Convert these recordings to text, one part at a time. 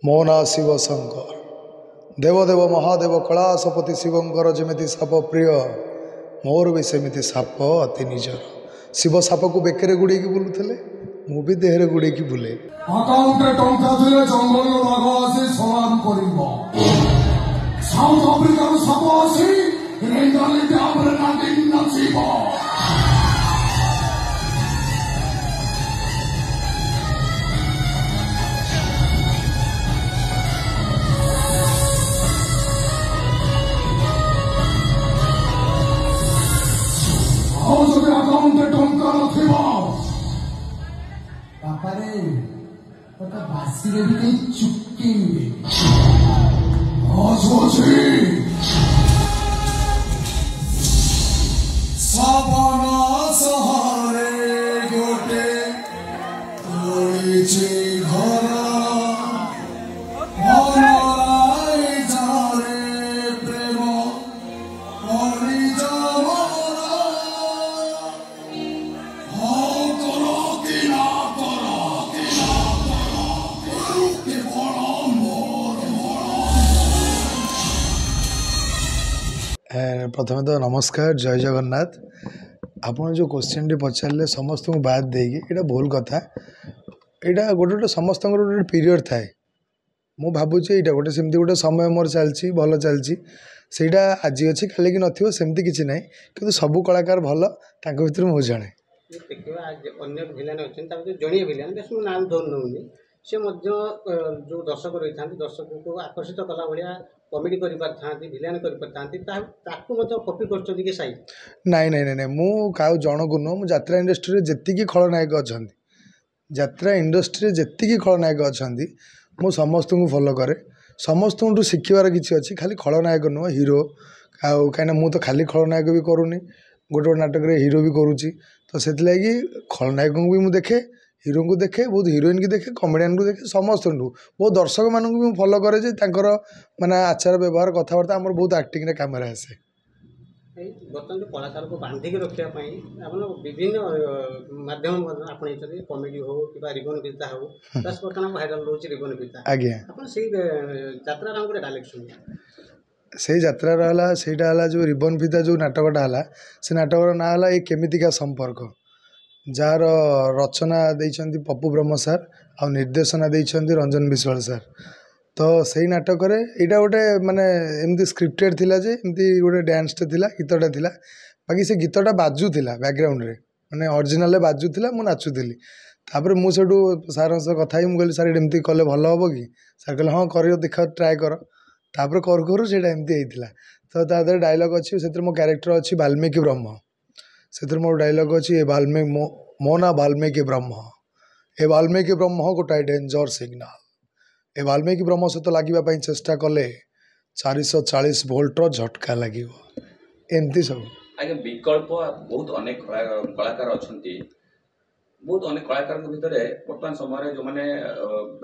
मो ना शिव शंकर देवदेव महादेव कैलासपति शिवंकर जमी साप प्रिय मोर भी सेमती साप अति निजर। शिव साप को बेकरे गुड़े बुलूले मु भी देहरे गुड़े बुले। अकाउंटे टंका दिले जंगल बाघ आसी सलाम करिबो। साउथ अफ्रिका साप आसी रेंगाली डैम रे नागिन नाचिबो। आज भी अकाउंटे टंका नथिबो। बापारे तो बासी रे भी चुक्की आज होची साबना सहारे गोटे तोड़ीची घरा मनाई जारे प्रेम पड़ी जावरा हाँ करो कि ना करो कि बड़ा मोर प्रथम तो नमस्कार जय जगन्नाथ। आपन जो क्वेश्चन टी पचारे समस्त को बाद देगी ये भूल कथा। यहाँ गोटे गोटे समस्त गोटे पीरियड थाए मु भावुँ यहाँ गोटे सेमती गोटे समय मोर चलती भल चलती सेटा आज अच्छी खाली कि नथिबो सेमती किछि नै किंतु सबु कलाकार भल तांको भितर मु जणे। देखिए अन्य भिलेन अच्छे जड़िए भिलेन बेस नाम धोन नौनी से जो दर्शक रही था दर्शक को आकर्षित कला भाया कमेडी भिलेन कॉपी कर साइड नाई नाई नाई मु काउ जनकु नुह मु यात्रा इंडस्ट्री जेतिकी खलनायक अच्छा यात्रा इंडस्ट्री जेतिकी खलनायक अच्छा मु समस्त को फॉलो करे समस्त शिखबार किसी अच्छी खाली खलनायक नुह हीरो आउ कहीं मु तो खाली खलनायक भी करूनी गोटे गोटे नाटक हीरो भी करुच्ची तो से खलनायक को भी मुझे देखे हीरो को देखे बहुत हिरोइन की देखे कमेडियन को देखे समस्त बहुत दर्शक मानू भी फॉलो करे माने आचार व्यवहार कथबार्ता आम बहुत आक्टिंग काम आसे। बर्तमान जो कलाकार को बांधिक रखापी विभिन्न माध्यम आपणे कमेडी हो कि रिबन फिता हो बस बर्तमान भाइराल रोचे रिबन फिता आज्ञा आप यात्रा गोटे डायलेक्ट शुणी से यात्रा सेटा जो रिबन फिता जो नाटकटा है से नाटक ना है ये केमितिका संपर्क जार रचना देइछन्ति पप्पू ब्रह्म सार आ निर्देशना देइछन्ति रंजन विश्वाल सार। तो सही नाटक यहाँ गोटे माने एमती स्क्रिप्टेड थिला जे एमती गोटे डांसटे थिला गीतटा थिला बाकी से गीतटा बाजुला बैकग्राउंड रे माने ओरिजिनल बाजुला मु नाचुली तापर मु सेठू सार कथा ही मुझे सार एमती कले भल हम कि सार कहले हाँ कर देख ट्राए कर तापर करू से एमती होता तो तादर डायलॉग अच्छी से मो क्यारेक्टर अच्छी वाल्मीकि ब्रह्म से मोर डायलॉग अच्छी वाल्मीकि मो ना वाल्मीकि ब्रह्म ए वाल्मीकि ब्रह्म गोटाए डेंजर सिग्नाल ए वाल्मीकि ब्रह्म सहित लगे चेष्टा कले 440 वोल्टर झटका लगे एमती सब आगे विकल्प बहुत अनेक कलाकार अच्छा बहुत अनेक कलाकार भितर बर्तमान समय जो मैंने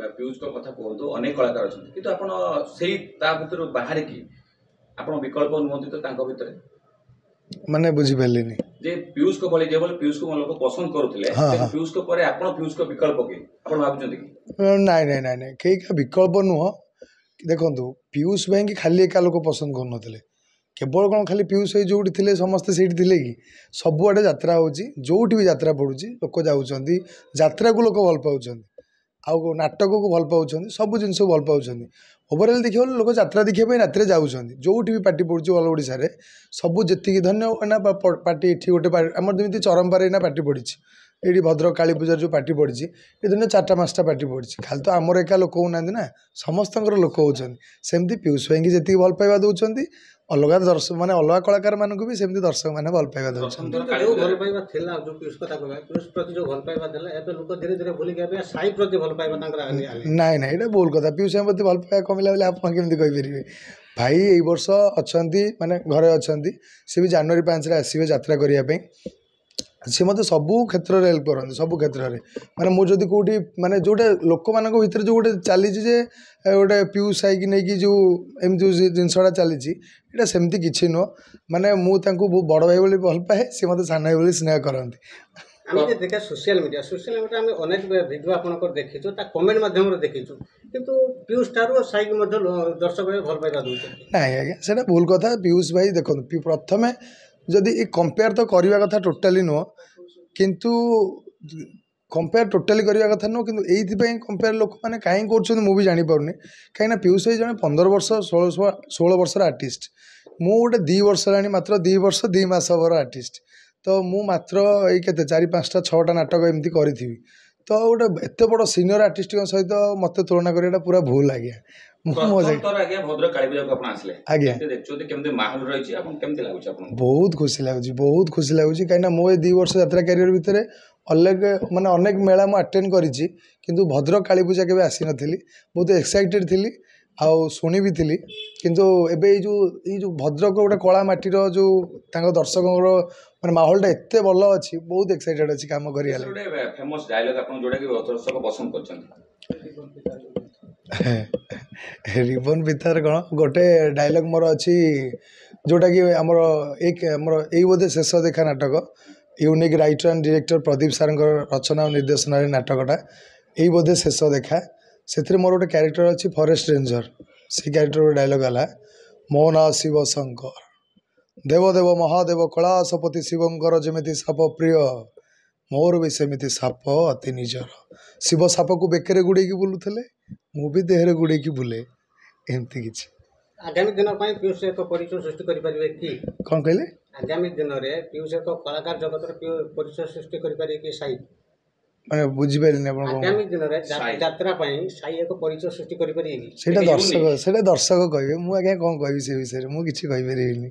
पीयूष कथा कहतु अनेक कलाकार अच्छा कि बाहर की आप विकल्प नुहति तो भितर माने बुझी पालिनी जे पीयूष को बोले पीयूष को लोग पसंद करुले पीयूष को परे आपण पीयूष को विकल्प के आपण भाबुचंती कि नाई नाई नाई नाई कई का विकल्प नुह देखंतु पीयूष भाई की खाली एका लोक पसंद कर नथिले केवल कौन खाली पीयूष भाई जोटी थिले समस्ते सेठी थिले कि सबुआडे यात्रा होची जोटी भी यात्रा पड़ुची लोक जाउचंती यात्रा को लोक भल पाउचंती आउ नाटक को भल पाउचंती सब जिनस भल पाउचंती ओवरऑल देखिए लोक यात्रा देखा रात जाऊँच जोटी भी पार्टी पड़ू ऑल ओडिशा रे सब जी धन्य पार्टी ये गोटे आम जमी चरमपारे ना पार्टी पड़ी ये भद्रक काली पूजार जो पार्टी पड़ी ये दिन 4टा 5टा पार्टी पड़ी खाली तो आमर एका लोक होना ना समस्त लोक होमती पीयूष भाई की जी भल पाइबा दौरान अलग दर्शक मैंने अलग कलाकार मानक भी सेमती दर्शक मैंने भल पाइबा दौरान भल पाइबा थिला जो पीयूष कथा कहबा पीयूष प्रति जो भल पाइबा देला एबे लोक धीरे धीरे भूली गए साई प्रति भल पाइबा तांकर नाई नाई ये भूल कथा पीयूष भाई प्रति भल पाइबा कमिला बोले आप केमती कहींपर भाई यही वर्ष अच्छा माने घरे अच्छा सी भी जनवरी 5 रे आसवे यात्रा करने सी मत सबू क्षेत्र में हेल्प करते सबू क्षेत्र में माने मुझे कौटी माने जोटे लोक मान भर जो गोटे चली गोटे पीयूष आई नहीं जो एम जो जिनसा चली यहाँ सेमती किसी नुह माने मुझे बड़ भाई बोली भल पाए सी मत सान भाई बोली स्नेह करती আমি যে দেখা সোশিয়াল মিডিয়া আমি অনেক ভিডিও আপনার দেখিছু তা কমেন্ট মাধ্যমে দেখিছু কিন্তু পিयूष ଠାରୁ ସାଇକି ମଧ୍ୟ ଦର୍ଶକ ଭଲ ପାଇବା ଦେଉଛନ୍ତି। ନାଇଁ ଆଜ୍ଞା ସେଇଟା ଭୁଲ କଥା। ପିୟୁଷ ଭାଇ ଦେଖନ୍ତୁ ପ୍ରଥମେ ଯଦି ଏ କମ୍ପେୟାର ତ କରିବା କଥା ଟୋଟାଲି ନୁହଁ, କିନ୍ତୁ କମ୍ପେୟାର ଟୋଟାଲି କରିବା କଥା ନୁହଁ, କିନ୍ତୁ ଏଇଥିପାଇଁ କମ୍ପେୟାର ଲୋକମାନେ କାହିଁ କରୁଛନ୍ତି ମୁଁ ବି ଜାଣିପାରୁନି। କାହିଁକିନା ପିୟୁଷ ଭାଇ ଜଣେ 15 ବର୍ଷ 16 ବର୍ଷର ଆର୍ଟିଷ୍ଟ, ମୁଁ ଗୋଟେ 2 ବର୍ଷ ହେଲାଣି ମାତ୍ର 2 ବର୍ଷ 2 ମାସ ହବର ଆର୍ଟିଷ୍ଟ। ତ ମୁଁ ମାତ୍ର ଏଇ କେତେ 4 5ଟା 6ଟା ନାଟକ ଏମିତି କରିଥିବି। ତ ଗୋଟେ ଏତେ ବଡ଼ ସିନିୟର ଆର୍ଟିଷ୍ଟଙ୍କ ସହିତ ମୋତେ ତୁଳନା କରିବାଟା ପୁରା ଭୁଲ ଆଜ୍ଞା। ମୁଁ ମୋ ପ୍ରଥମ ଥର ଆଜ୍ଞା ଭଦ୍ରକ କାଳୀପୂଜାକୁ ଆପଣ ଆସିଲେ, ଆଜ୍ଞା କେମିତି ଦେଖୁଛନ୍ତି, କେମିତି ମାହୋଲ ରହିଛି, ଆପଣ କେମିତି ଲାଗୁଛି ଆପଣଙ୍କୁ? ବହୁତ ଖୁସି ଲାଗୁଛି, ବହୁତ ଖୁସି ଲାଗୁଛି। କାହିଁକିନା ମୋ ଏ 2 ବର୍ଷ ଯାତ୍ରା କ୍ୟାରିୟର ଭିତରେ ଅନେକ ମେଳା ମୁଁ ଆଟେଣ୍ଡ କରିଛି, କିନ୍ତୁ ଭଦ୍ରକ କାଳୀପୂଜା କେବେ ଆସିନଥିଲି। ବହୁତ ଏକ୍ସାଇଟେଡ଼ ଥିଲି ଆଉ ଶୁଣି ବି ଥିଲି। କିନ୍ତୁ ଏବେ ଏଇ ଯେଉଁ ଭଦ୍ରକ ଗୋଟେ କଳା ମାଟିର ଯେଉଁ ତାଙ୍କ ଦର୍ଶକଙ୍କର ମାନେ ମାହୋଲଟା ଏତେ ଭଲ ଅଛି, ବହୁତ ଏକ୍ସାଇଟେଡ଼ ଅଛି କାମ କରିବା ଲାଗି। ଗୋଟେ ଫେମସ୍ ଡାଇଲଗ ଆପଣ ଯୋଉଟାକି ଦର୍ଶକ ପସନ୍ଦ କରୁଛନ୍ତି? ରିବନ ପିତାର କ'ଣ ଗୋଟେ ଡାଇଲଗ ମୋର ଅଛି, ଯେଉଁଟାକି ଆମର ଏଇ ବୋଧେ ଶେଷ ଦେଖା ନାଟକ, unique writer and director Pradeep ସାରଙ୍କର ରଚନା ଓ ନିର୍ଦ୍ଦେଶନାରେ ନାଟକଟା ଏଇ ବୋଧେ ଶେଷ ଦେଖା। ସେଥିରେ ମୋର ଗୋଟେ କ୍ୟାରେକ୍ଟର ଅଛି ଫରେଷ୍ଟ ରେଞ୍ଜର। ସେଇ କ୍ୟାରେକ୍ଟର ଡାଇଲଗ ହେଲା, ମୋ ନାଁ ଶିବ ଶଙ୍କର, ଦେବଦେବ ମହାଦେବ କୈଳାସପତି ଶିବଙ୍କର ଯେମିତି ସାପ ପ୍ରିୟ, ମୋର ବି ସେମିତି ସାପ ଅତି ନିଜର। ଶିବ ସାପକୁ ବେକରେ ଗୁଡ଼େଇକି ବୁଲୁଥିଲେ, ମୁଁ ବି ଦେହରେ ଗୁଡ଼େଇକି ବୁଲେ, ଏମିତି କିଛି। ଆଗାମୀ ଦିନ ପାଇଁ ପିୟୁଷ ଏକ ପରିଚୟ ସୃଷ୍ଟି କରିପାରିବେ କି? କ'ଣ କହିଲେ? ଆଗାମୀ ଦିନରେ ପିୟୁଷ ଏକ କଳାକାର ଜଗତର ପରିଚୟ ସୃଷ୍ଟି କରିପାରିବେ କି ସାଇ? ମାନେ ବୁଝିପାରିଲିନି ଆପଣ କ'ଣ? ଆଗାମୀ ଦିନରେ ସାଇ। ଯାତ୍ରା ପାଇଁ ସାଇ ଏକ ପରିଚୟ ସୃଷ୍ଟି କରିପାରିବେ କି? ସେଇଟା ଦର୍ଶକ କହିବେ। ମୁଁ ଆଜ୍ଞା କ'ଣ କହିବି ସେ ବିଷୟରେ, ମୁଁ କିଛି କହିପାରିବିନି।